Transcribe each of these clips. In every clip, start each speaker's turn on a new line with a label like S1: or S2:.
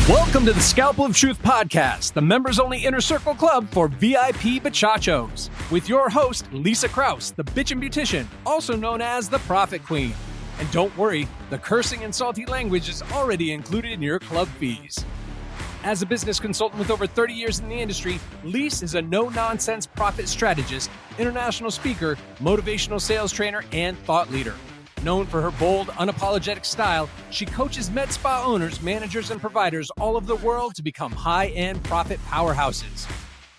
S1: Welcome to the Scalpel of Truth podcast, the members-only inner circle club for VIP bachachos, with your host, Leisa Krause, the bitchin' beautician, also known as the Prophet Queen. And don't worry, the cursing and salty language is already included in your club fees. As a business consultant with over 30 years in the industry, Leisa is a no-nonsense profit strategist, international speaker, motivational sales trainer, and thought leader. Known for her bold, unapologetic style, she coaches med spa owners, managers, and providers all over the world to become high-end profit powerhouses.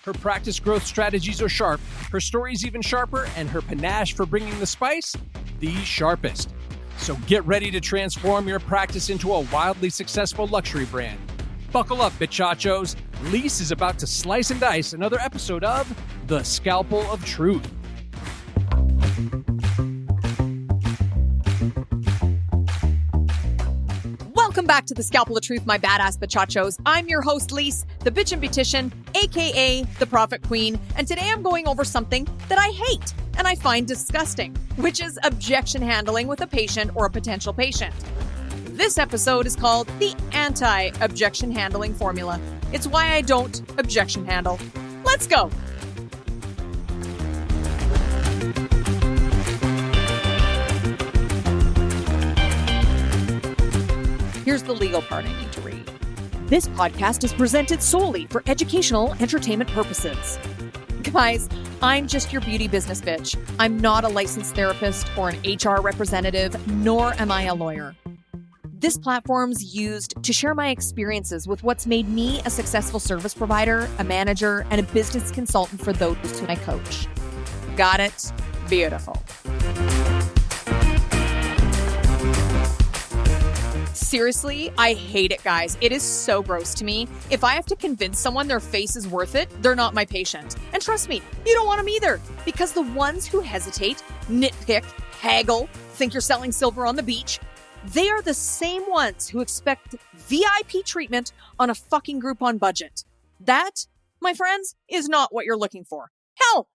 S1: Her practice growth strategies are sharp, her stories even sharper, and her panache for bringing the spice, the sharpest. So get ready to transform your practice into a wildly successful luxury brand. Buckle up, bitchachos. Leisa is about to slice and dice another episode of The Scalpel of Truth.
S2: Welcome back to the Scalpel of Truth, my badass bachachos. I'm your host, Leisa, the bitchin' beautician, aka the Prophet Queen, and today I'm going over something that I hate and I find disgusting, which is objection handling with a patient or a potential patient. This episode is called the Anti-Objection Handling Formula. It's why I don't objection handle. Let's go. Here's the legal part I need to read. This podcast is presented solely for educational entertainment purposes. Guys, I'm just your beauty business bitch. I'm not a licensed therapist or an HR representative, nor am I a lawyer. This platform's used to share my experiences with what's made me a successful service provider, a manager, and a business consultant for those who I coach. Got it? Beautiful. Seriously, I hate it, guys. It is so gross to me. If I have to convince someone their face is worth it, they're not my patient. And trust me, you don't want them either. Because the ones who hesitate, nitpick, haggle, think you're selling silver on the beach, they are the same ones who expect VIP treatment on a fucking Groupon budget. That, my friends, is not what you're looking for. Hell,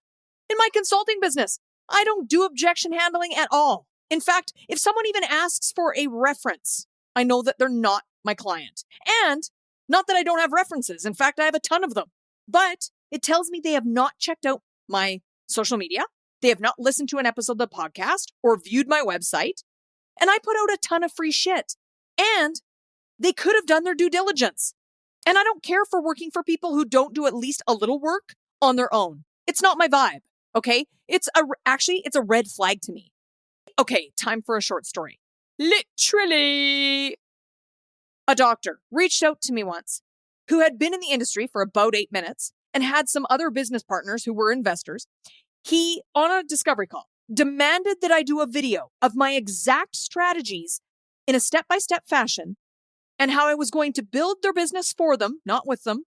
S2: in my consulting business, I don't do objection handling at all. In fact, if someone even asks for a reference, I know that they're not my client. And not that I don't have references. In fact, I have a ton of them. But it tells me they have not checked out my social media. They have not listened to an episode of the podcast or viewed my website. And I put out a ton of free shit. And they could have done their due diligence. And I don't care for working for people who don't do at least a little work on their own. It's not my vibe, okay? It's a red flag to me. Okay, time for a short story. Literally, a doctor reached out to me once who had been in the industry for about 8 minutes and had some other business partners who were investors. He, on a discovery call, demanded that I do a video of my exact strategies in a step-by-step fashion and how I was going to build their business for them, not with them,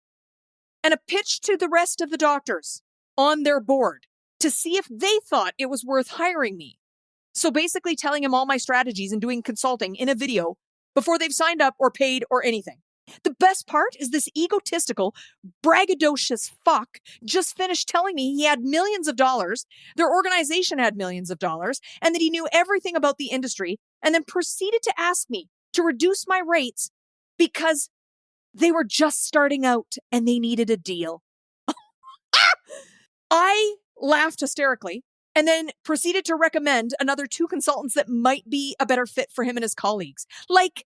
S2: and a pitch to the rest of the doctors on their board to see if they thought it was worth hiring me. So basically telling him all my strategies and doing consulting in a video before they've signed up or paid or anything. The best part is this egotistical, braggadocious fuck just finished telling me he had millions of dollars, their organization had millions of dollars, and that he knew everything about the industry, and then proceeded to ask me to reduce my rates because they were just starting out and they needed a deal. I laughed hysterically. And then proceeded to recommend another 2 consultants that might be a better fit for him and his colleagues. Like,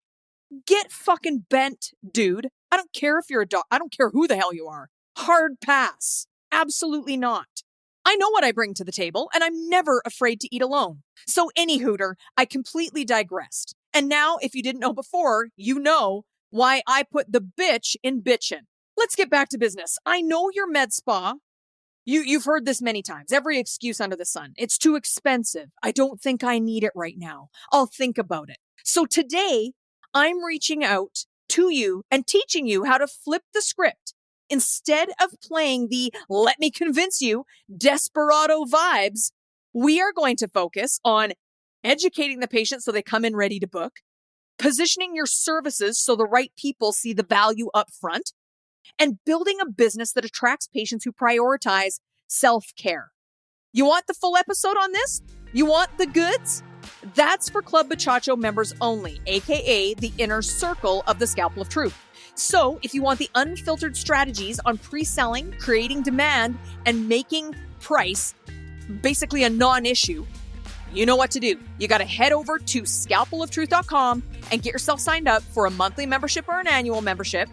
S2: get fucking bent, dude. I don't care if you're a I don't care who the hell you are. Hard pass. Absolutely not. I know what I bring to the table, and I'm never afraid to eat alone. So any hooter, I completely digressed. And now, if you didn't know before, you know why I put the bitch in bitchin'. Let's get back to business. I know your med spa. You've heard this many times. Every excuse under the sun. It's too expensive. I don't think I need it right now. I'll think about it. So today, I'm reaching out to you and teaching you how to flip the script. Instead of playing the let me convince you desperado vibes, we are going to focus on educating the patient so they come in ready to book, positioning your services so the right people see the value up front, and building a business that attracts patients who prioritize self-care. You want the full episode on this? You want the goods? That's for Club Bachacho members only, aka the inner circle of the Scalpel of Truth. So if you want the unfiltered strategies on pre-selling, creating demand, and making price basically a non-issue, you know what to do. You got to head over to scalpeloftruth.com and get yourself signed up for a monthly membership or an annual membership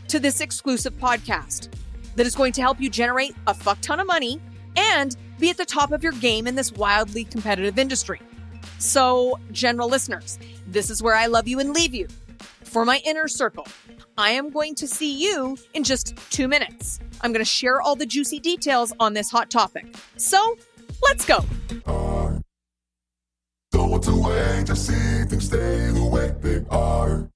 S2: to this exclusive podcast that is going to help you generate a fuck ton of money and be at the top of your game in this wildly competitive industry. So, general listeners, this is where I love you and leave you. For my inner circle, I am going to see you in just 2 minutes. I'm going to share all the juicy details on this hot topic. So, let's go.
S3: Don't want to wait to see things stay the way they are.